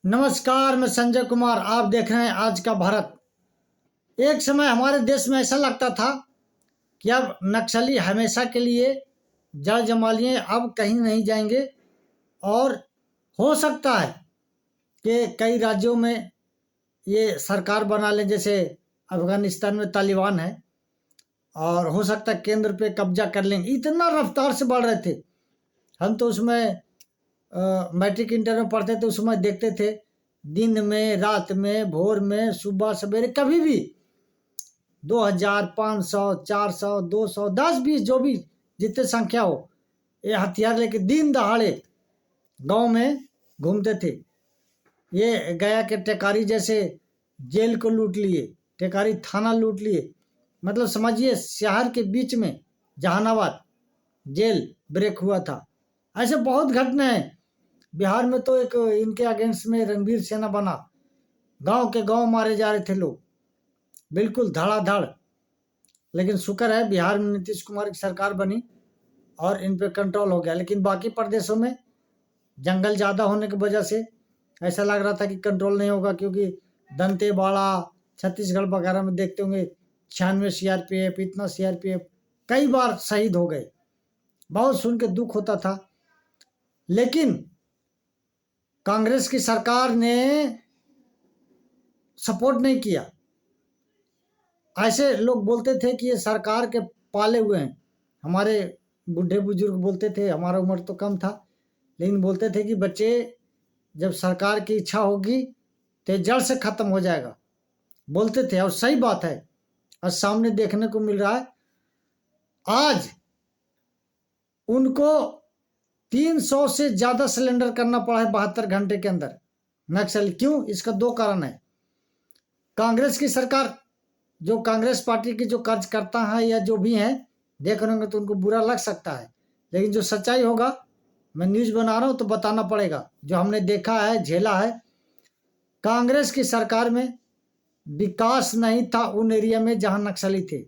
नमस्कार, मैं संजय कुमार। आप देख रहे हैं आज का भारत। एक समय हमारे देश में ऐसा लगता था कि अब नक्सली हमेशा के लिए जड़ जमा लिए, अब कहीं नहीं जाएंगे। और हो सकता है कि कई राज्यों में ये सरकार बना लें, जैसे अफगानिस्तान में तालिबान है, और हो सकता है केंद्र पे कब्जा कर लेंगे। इतना रफ्तार से बढ़ रहे थे। हम तो उसमें मैट्रिक इंटर में पढ़ते थे, उस समय देखते थे दिन में, रात में, भोर में, सुबह सवेरे, कभी भी 2000, 500, 400, 200, 10, 20, जो भी जितने संख्या हो, ये हथियार लेके दिन दहाड़े गांव में घूमते थे। ये गया के टेकारी जैसे जेल को लूट लिए, टेकारी थाना लूट लिए। मतलब समझिए, शहर के बीच में जहानाबाद जेल ब्रेक हुआ था। ऐसे बहुत घटनाएं। बिहार में तो एक इनके अगेंस्ट में रणवीर सेना बना, गांव के गांव मारे जा रहे थे लोग, बिल्कुल धड़ाधड़। लेकिन शुक्र है बिहार में नीतीश कुमार की सरकार बनी और इन पे कंट्रोल हो गया। लेकिन बाकी प्रदेशों में जंगल ज़्यादा होने की वजह से ऐसा लग रहा था कि कंट्रोल नहीं होगा, क्योंकि दंतेवाड़ा, छत्तीसगढ़ वगैरह में देखते होंगे 96 सीआरपीएफ, इतना सीआरपीएफ कई बार शहीद हो गए। बहुत सुन के दुख होता था। लेकिन कांग्रेस की सरकार ने सपोर्ट नहीं किया। ऐसे लोग बोलते थे कि ये सरकार के पाले हुए हैं। हमारे बूढ़े बुजुर्ग बोलते थे, हमारा उम्र तो कम था, लेकिन बोलते थे कि बच्चे, जब सरकार की इच्छा होगी तो ये जड़ से खत्म हो जाएगा। बोलते थे, और सही बात है। और सामने देखने को मिल रहा है। आज उनको 300 से ज़्यादा सिलेंडर करना पड़ा है 72 घंटे के अंदर। नक्सल क्यों? इसका दो कारण है। कांग्रेस की सरकार, जो कांग्रेस पार्टी की जो कार्यकर्ता हैं या जो भी हैं, देख रहे होंगे तो उनको बुरा लग सकता है, लेकिन जो सच्चाई होगा, मैं न्यूज़ बना रहा हूँ तो बताना पड़ेगा। जो हमने देखा है, झेला है। कांग्रेस की सरकार में विकास नहीं था उन एरिया में जहाँ नक्सली थे।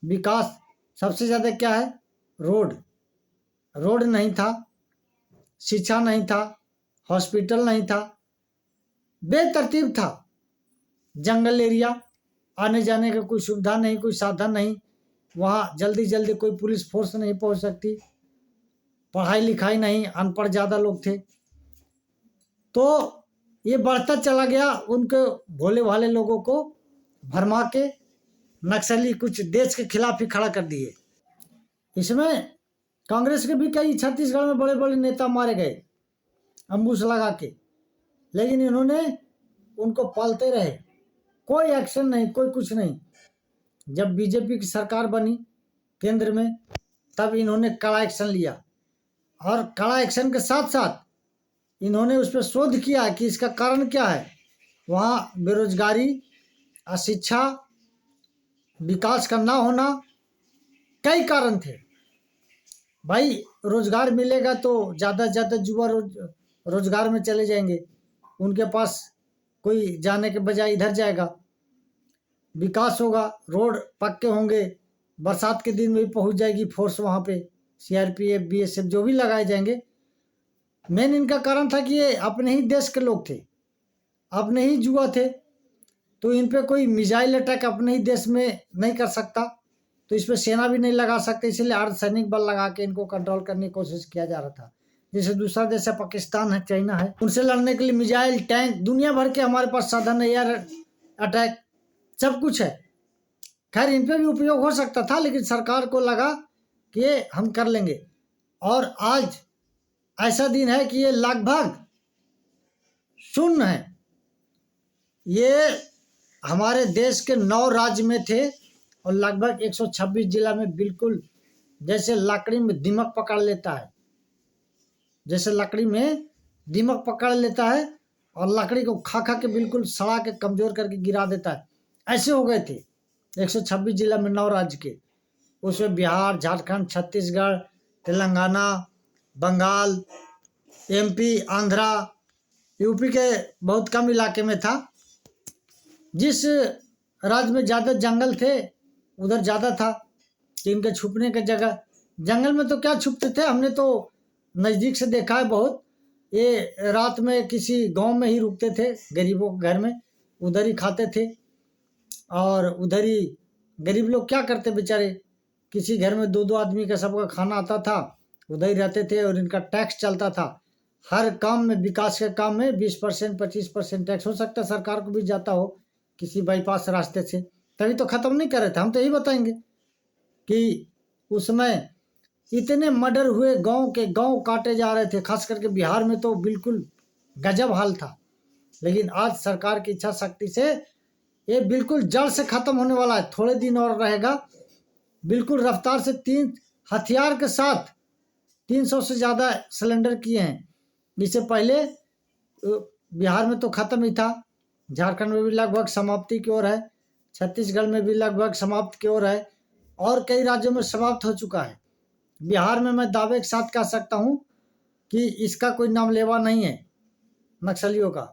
विकास सबसे ज़्यादा क्या है? रोड नहीं था, शिक्षा नहीं था, हॉस्पिटल नहीं था, बेतरतीब था। जंगल एरिया, आने जाने का कोई सुविधा नहीं, कोई साधन नहीं। वहाँ जल्दी कोई पुलिस फोर्स नहीं पहुँच सकती। पढ़ाई लिखाई नहीं, अनपढ़ ज़्यादा लोग थे। तो ये बढ़ता चला गया। उनके भोले भाले लोगों को भरमा के नक्सली कुछ देश के खिलाफ ही खड़ा कर दिए। इसमें कांग्रेस के भी कई छत्तीसगढ़ में बड़े बड़े नेता मारे गए अम्बुश लगा के, लेकिन इन्होंने उनको पालते रहे। कोई एक्शन नहीं, कोई कुछ नहीं। जब बीजेपी की सरकार बनी केंद्र में, तब इन्होंने कड़ा एक्शन लिया, और कड़ा एक्शन के साथ साथ इन्होंने उस पर शोध किया कि इसका कारण क्या है। वहाँ बेरोजगारी, अशिक्षा, विकास का ना होना, कई कारण थे। भाई, रोजगार मिलेगा तो ज़्यादा से ज़्यादा युवा रोजगार में चले जाएंगे। उनके पास कोई जाने के बजाय इधर जाएगा। विकास होगा, रोड पक्के होंगे, बरसात के दिन में भी पहुंच जाएगी फोर्स वहाँ पे, सीआरपीएफ, बीएसएफ जो भी लगाए जाएंगे। मेन इनका कारण था कि ये अपने ही देश के लोग थे, अपने ही युवा थे, तो इन पे कोई मिसाइल अटैक अपने ही देश में नहीं कर सकता, तो इस पर सेना भी नहीं लगा सकते। इसलिए अर्धसैनिक बल लगा के इनको कंट्रोल करने की कोशिश किया जा रहा था। जैसे दूसरा देश है, पाकिस्तान है, चाइना है, उनसे लड़ने के लिए मिसाइल, टैंक, दुनिया भर के हमारे पास साधन है, एयर अटैक सब कुछ है। खैर, इन पर भी उपयोग हो सकता था, लेकिन सरकार को लगा कि ये हम कर लेंगे। और आज ऐसा दिन है कि ये लगभग शून्य है। ये हमारे देश के 9 राज्य में थे, और लगभग 126 जिला में बिल्कुल जैसे लकड़ी में दीमक पकड़ लेता है, जैसे लकड़ी में दीमक पकड़ लेता है और लकड़ी को खा के बिल्कुल सड़ा के कमजोर करके गिरा देता है, ऐसे हो गए थे 126 जिला में 9 राज्य के। उसमें बिहार, झारखंड, छत्तीसगढ़, तेलंगाना, बंगाल, एमपी, आंध्रा, यूपी के बहुत कम इलाके में था। जिस राज्य में ज़्यादा जंगल थे उधर ज़्यादा था कि इनके छुपने की जगह। जंगल में तो क्या छुपते थे, हमने तो नज़दीक से देखा है बहुत। ये रात में किसी गांव में ही रुकते थे, गरीबों के घर में, उधर ही खाते थे। और उधर ही गरीब लोग क्या करते बेचारे, किसी घर में 2-2 आदमी का सबका खाना आता था, उधर ही रहते थे। और इनका टैक्स चलता था हर काम में, विकास के काम में 20% 25% टैक्स। हो सकता है सरकार को भी जाता हो किसी बाईपास रास्ते से, तभी तो ख़त्म नहीं कर रहे थे। हम तो यही बताएंगे कि उसमें इतने मर्डर हुए, गांव के गांव काटे जा रहे थे, खास करके बिहार में तो बिल्कुल गजब हाल था। लेकिन आज सरकार की इच्छा शक्ति से ये बिल्कुल जड़ से खत्म होने वाला है। थोड़े दिन और रहेगा, बिल्कुल रफ्तार से 3 हथियार के साथ 300 से ज़्यादा सिलेंडर किए हैं। इससे पहले बिहार में तो ख़त्म ही था, झारखंड में भी लगभग समाप्ति की ओर है, छत्तीसगढ़ में भी लगभग समाप्त की ओर है, और कई राज्यों में समाप्त हो चुका है। बिहार में मैं दावे के साथ कह सकता हूँ कि इसका कोई नामलेवा नहीं है नक्सलियों का।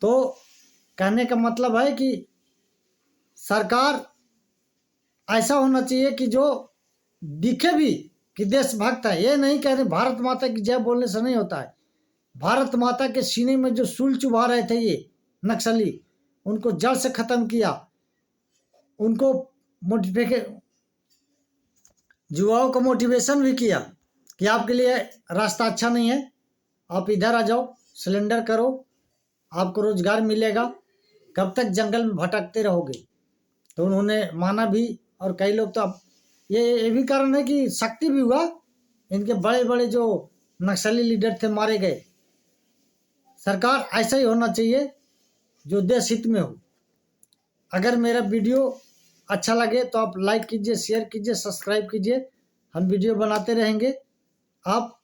तो कहने का मतलब है कि सरकार ऐसा होना चाहिए कि जो दिखे भी कि देशभक्त है। ये नहीं कह रहे भारत माता की जय बोलने से नहीं होता है। भारत माता के सीने में जो सूल चुभा रहे थे ये नक्सली, उनको जड़ से खत्म किया। उनको युवाओं को मोटिवेशन भी किया कि आपके लिए रास्ता अच्छा नहीं है, आप इधर आ जाओ, सिलेंडर करो, आपको रोजगार मिलेगा, कब तक जंगल में भटकते रहोगे। तो उन्होंने माना भी। और कई लोग तो अब ये भी कारण है कि शक्ति भी हुआ, इनके बड़े बड़े जो नक्सली लीडर थे मारे गए। सरकार ऐसा ही होना चाहिए जो देश हित में हो। अगर मेरा वीडियो अच्छा लगे तो आप लाइक कीजिए, शेयर कीजिए, सब्सक्राइब कीजिए। हम वीडियो बनाते रहेंगे, आप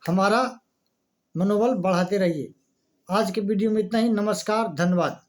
हमारा मनोबल बढ़ाते रहिए। आज के वीडियो में इतना ही। नमस्कार, धन्यवाद।